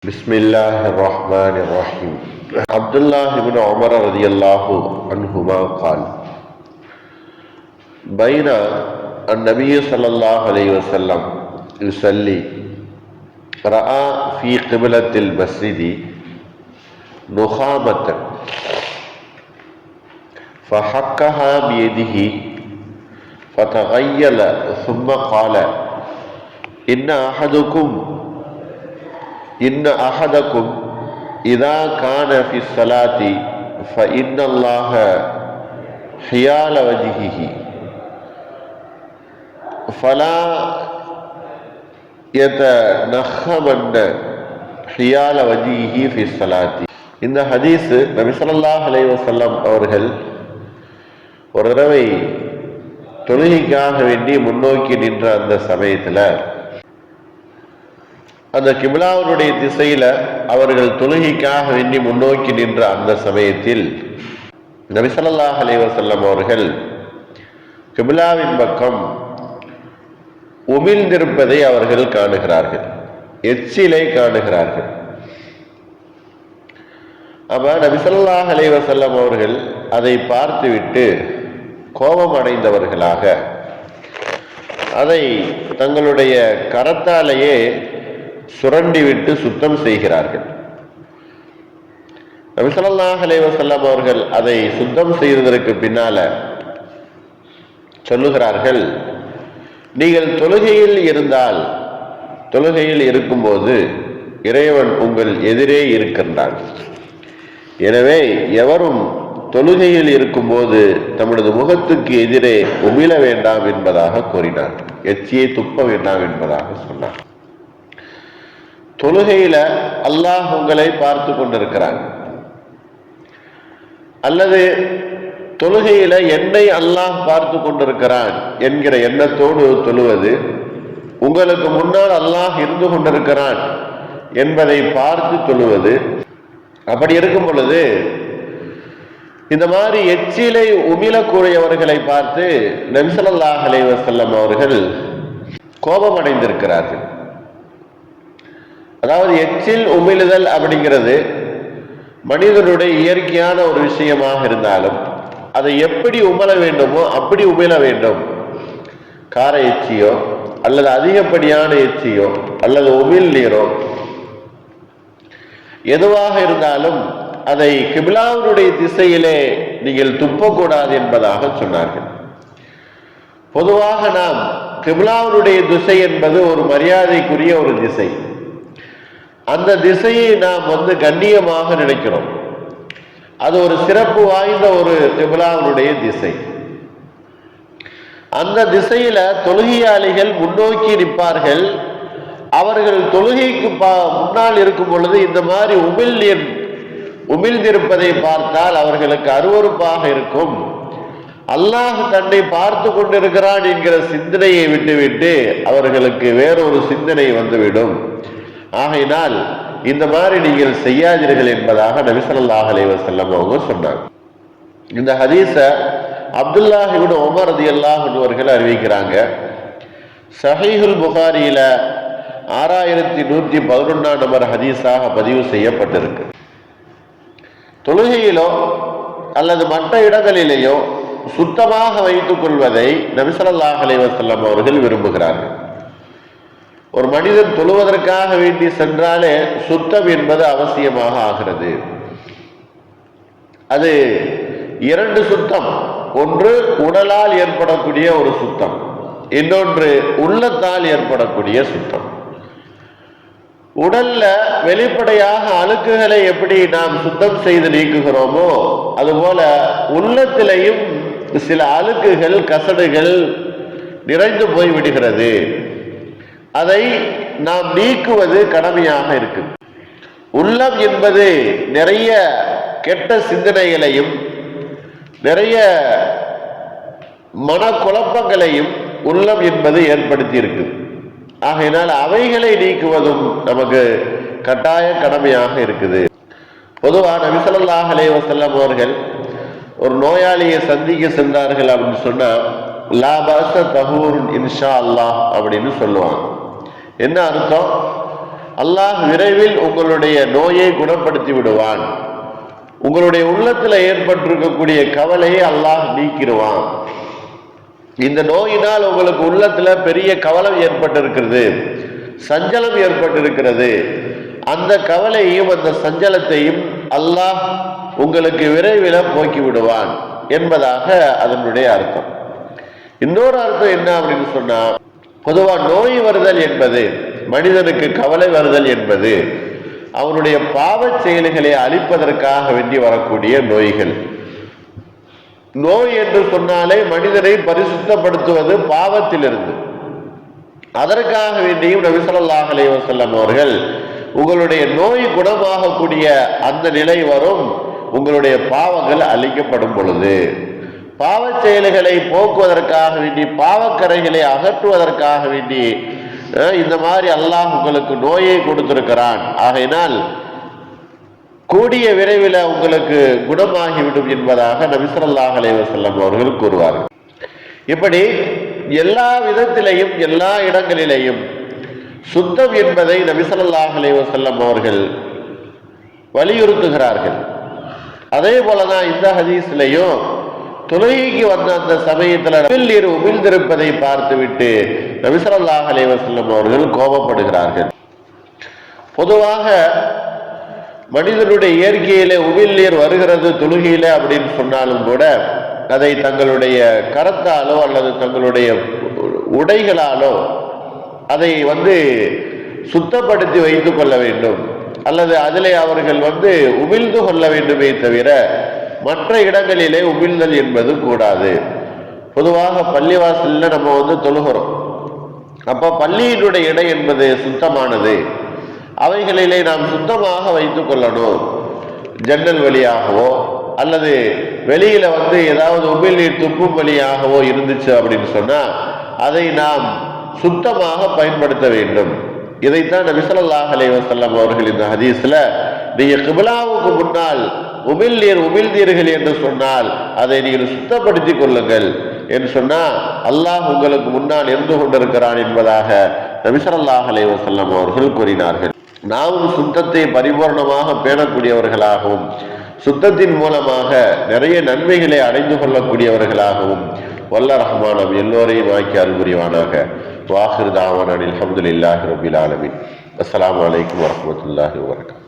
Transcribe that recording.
بسم الله الرحمن الرحيم. عبد الله بن عمر رضي الله عنهما قال: بين النبي صلى الله عليه وسلم يصلي رأى في قبلة المسجد نخامة فحكها بيده فتغيل ثم قال: إن أحدكم إذا كان في الصلاة فإن الله حيال وجهه فلا يتنخمن حيال وجهه في الصلاة. இந்த ஹதீஸ் நபி ஸல்லல்லாஹு அலைஹி வஸல்லம் அவர்கள் ஒரு தடவை தொழுகைக்காக வேண்டி முன்னோக்கி நின்ற அந்த சமயத்தில் அந்த கிபிலாவுடைய திசையில அவர்கள் தொழுகைக்காக வேண்டி முன்னோக்கி நின்ற அந்த சமயத்தில் நபி ஸல்லல்லாஹு அலைஹி வஸல்லம் அவர்கள் கிபிலாவின் பக்கம் உமிழ்ந்திருப்பதை அவர்கள் காணுகிறார்கள், எச்சிலை காணுகிறார்கள். அப்ப நபி ஸல்லல்லாஹு அலைஹி வஸல்லம் அவர்கள் அதை பார்த்துவிட்டு கோபம் அடைந்தவர்களாக அதை தங்களுடைய கரத்தாலேயே சுரண்டிவிட்டு சுத்தம் செய்கிறார்கள். நபி ஸல்லல்லாஹு அலைஹி வஸல்லம் அவர்கள் அதை சுத்தம் செய்ததற்கு பின்னால சொல்லுகிறார்கள், நீங்கள் தொழுகையில் இருக்கும்போது இறைவன் உங்கள் எதிரே இருக்கின்றான். எனவே எவரும் தொழுகையில் இருக்கும்போது தமது முகத்துக்கு எதிரே உமிழ வேண்டாம் என்பதாக கூறினார். எச்சியை துப்ப வேண்டாம் என்பதாக சொன்னார். தொழுகையில அல்லாஹ் உங்களை பார்த்து கொண்டிருக்கிறான், அல்லது தொழுகையில என்னை அல்லாஹ் பார்த்து கொண்டிருக்கிறான் என்கிற எண்ணத்தோடு தொழுவது, உங்களுக்கு முன்னால் அல்லாஹ் இருந்து கொண்டிருக்கிறான் என்பதை பார்த்து தொழுவது. அப்படி இருக்கும் பொழுது இந்த மாதிரி எச்சிலை உமிழக்கூடியவர்களை பார்த்து நபி ஸல்லல்லாஹு அலைஹி வஸல்லம் அவர்கள் கோபமடைந்திருக்கிறார்கள். அதாவது எச்சில் உமிழுதல் அப்படிங்கிறது மனிதனுடைய இயற்கையான ஒரு விஷயமாக இருந்தாலும் அதை எப்படி உமிழ வேண்டுமோ அப்படி உமிழ வேண்டும். கார எச்சியோ அல்லது அதிகப்படியான எச்சியோ அல்லது உமிழ் நீரோ எதுவாக இருந்தாலும் அதை கிபிலாவுடைய திசையிலே நீங்கள் துப்பக்கூடாது என்பதாக சொன்னார்கள். பொதுவாக நாம் கிபிலாவுடைய திசை என்பது ஒரு மரியாதைக்குரிய ஒரு திசை. அந்த திசையை நாம் கண்ணியமாக நினைக்கிறோம். அது ஒரு சிறப்பு வாய்ந்த ஒரு கிபிலாவுடைய திசை. அந்த திசையில தொழுகையாளிகள் முன்னோக்கி நிற்பார்கள். அவர்கள் தொழுகைக்கு முன்னால் இருக்கும் பொழுது இந்த மாதிரி உமிழ்ந்திருப்பதை பார்த்தால் அவர்களுக்கு அருவருப்பாக இருக்கும். அல்லாஹ் தன்னை பார்த்து கொண்டிருக்கிறான் என்கிற சிந்தனையை விட்டுவிட்டு அவர்களுக்கு வேறொரு சிந்தனை வந்துவிடும். ஆகையினால் இந்த மாதிரி நீங்கள் செய்யாதீர்கள் என்பதாக நபி ஸல்லல்லாஹு அலைஹி வஸல்லம் அவங்க சொன்னாங்க. இந்த ஹதீஸ அப்துல்லாஹ் இப்னு உமர் ரலியல்லாஹு அன்ஹு அவர்கள் அறிவிக்கிறாங்க. ஸஹீஹுல் புகாரியில 6111 நம்பர் ஹதீஸாக பதிவு செய்யப்பட்டிருக்கு. தொழுகையிலோ அல்லது மற்ற இடங்களிலேயோ சுத்தமாக வைத்துக் கொள்வதை நபி ஸல்லல்லாஹு அலைஹி வஸல்லம் அவர்கள் விரும்புகிறார்கள். ஒரு மனிதன் தொழுவதற்காக வேண்டி சென்றாலே சுத்தம் என்பது அவசியமாக ஆகிறது. அது இரண்டு சுத்தம், ஒன்று உடலால் ஏற்படக்கூடிய ஒரு சுத்தம், இன்னொன்று உள்ளத்தால் ஏற்படக்கூடிய சுத்தம். உடல்ல வெளிப்படையாக அழுக்குகளை எப்படி நாம் சுத்தம் செய்து நீக்குகிறோமோ அதுபோல உள்ளத்திலையும் சில அழுக்குகள் கசடுகள் நிறைந்து போய் விடுகிறது. அதை நாம் நீக்குவது கடமையாக இருக்கு. உள்ளம் என்பது நிறைய கெட்ட சிந்தனைகளையும் நிறைய மனக்குழப்பங்களையும் உள்ளம் என்பது ஏற்படுத்தி இருக்கு. ஆகையினால் அவைகளை நீக்குவதும் நமக்கு கட்டாய கடமையாக இருக்குது. பொதுவாக நபி ஸல்லல்லாஹு அலைஹி வஸல்லம் அவர்கள் ஒரு நோயாளியை சந்திக்க சென்றார்கள் அப்படின்னு சொன்னா லா பஅஸ தஹூருன் இன்ஷா அல்லாஹ் அப்படின்னு சொல்லுவாங்க. என்ன அர்த்தம்? அல்லாஹ் விரைவில் உங்களுடைய நோயை குணப்படுத்தி விடுவான். உங்களுடைய உள்ளத்துல ஏற்பட்டிருக்கக்கூடிய கவலையை அல்லாஹ் நீக்கிடுவான். இந்த நோயினால் உங்களுக்கு உள்ளத்துல பெரிய கவலை ஏற்பட்டிருக்கிறது, சஞ்சலம் ஏற்பட்டிருக்கிறது. அந்த கவலையையும் அந்த சஞ்சலத்தையும் அல்லாஹ் உங்களுக்கு விரைவில் போக்கி விடுவான் என்பதாக அதனுடைய அர்த்தம். இன்னொரு அர்த்தம் என்ன அப்படின்னு சொன்னா, பொதுவா நோய் வருதல் என்பது, மனிதனுக்கு கவலை வருதல் என்பது அவனுடைய பாவ செயல்களை அழிப்பதற்காக வேண்டி வரக்கூடிய நோய்கள். நோய் என்று சொன்னாலே மனிதனை பரிசுத்தப்படுத்துவது பாவத்திலிருந்து. அதற்காக வேண்டியும் நபி ஸல்லல்லாஹு அலைஹி வஸல்லம் அவர்கள் உங்களுடைய நோய் குணமாகக்கூடிய அந்த நிலை வரும் உங்களுடைய பாவங்கள் அழிக்கப்படும் பொழுது, பாவ செயல்களை போக்குவதற்காக வேண்டி, பாவக்கரைகளை அகற்றுவதற்காக வேண்டி இந்த மாதிரி அல்லாஹ் உங்களுக்கு நோயை கொடுத்திருக்கிறான். ஆகையினால் கூடிய விரைவில் உங்களுக்கு குணமாகிவிடும் என்பதாக நபி ஸல்லல்லாஹு அலைஹி வஸல்லம் அவர்கள் கூறுவார்கள். இப்படி எல்லா விதத்திலையும் எல்லா இடங்களிலேயும் சுத்தம் என்பதை நபி ஸல்லல்லாஹு அலைஹி வஸல்லம் அவர்கள் வலியுறுத்துகிறார்கள். அதே போலதான் இந்த ஹதீஸ்லையும் தொழுகைக்கு வந்த அந்த சமயத்தில் நீர் உமிழ்ந்திருப்பதை பார்த்துவிட்டு நபி ஸல்லல்லாஹு அலைஹி வஸல்லம் அவர்கள் கோபப்படுகிறார்கள். பொதுவாக மனிதனுடைய இயற்கையிலே உமிழ் நீர் வருகிறது தொழுகையில அப்படின்னு சொன்னாலும் கூட அதை தங்களுடைய கரத்தாலோ அல்லது தங்களுடைய உடைகளாலோ அதை சுத்தப்படுத்தி வைத்துக் கொள்ள வேண்டும், அல்லது அதிலே அவர்கள் உமிழ்ந்து கொள்ள வேண்டுமே தவிர மற்ற இடங்களிலே உமிழ்தல் என்பது கூடாது. பொதுவாக பள்ளிவாசல்ல நம்ம தொழுகிறோம். அப்ப பள்ளியினுடைய இடை என்பது சுத்தமானது. அவைகளிலே நாம் சுத்தமாக வைத்துக் கொள்ளணும். ஜன்னல் வழியாகவோ அல்லது வெளியில ஏதாவது உமிழ்நீர் துப்பும் வழியாகவோ இருந்துச்சு அப்படின்னு சொன்னா அதை நாம் சுத்தமாக பயன்படுத்த வேண்டும். இதைத்தான் நபி ஸல்லல்லாஹு அலைஹி வஸல்லம் அவர்கள் இந்த ஹதீஸ்ல, நீங்க கிப்லாவுக்கு முன்னால் உமிழ்ந்தீர்கள் என்று சொன்னால் அதை நீங்கள் சுத்தப்படுத்திக் கொள்ளுங்கள் என்று சொன்னா அல்லாஹ் உங்களுக்கு முன்னால் இருந்து கொண்டிருக்கிறான் என்பதாக நபி ஸல்லல்லாஹு அலைஹி வஸல்லம் அவர்கள் கூறினார்கள். நாமும் சுத்தத்தை பரிபூர்ணமாக பேணக்கூடியவர்களாகவும் சுத்தத்தின் மூலமாக நிறைய நன்மைகளை அடைந்து கொள்ளக்கூடியவர்களாகவும் வல்ல ரஹ்மான் நம் எல்லோரையும் ஆக்கி அருள்புரிவானாக. வாஹிர் தாவானா அல்ஹம்துலில்லாஹி ரப்பில் ஆலமீன். அஸ்ஸலாமு அலைக்கும் வரஹ்மத்துல்லாஹி வபரகாத்துஹு.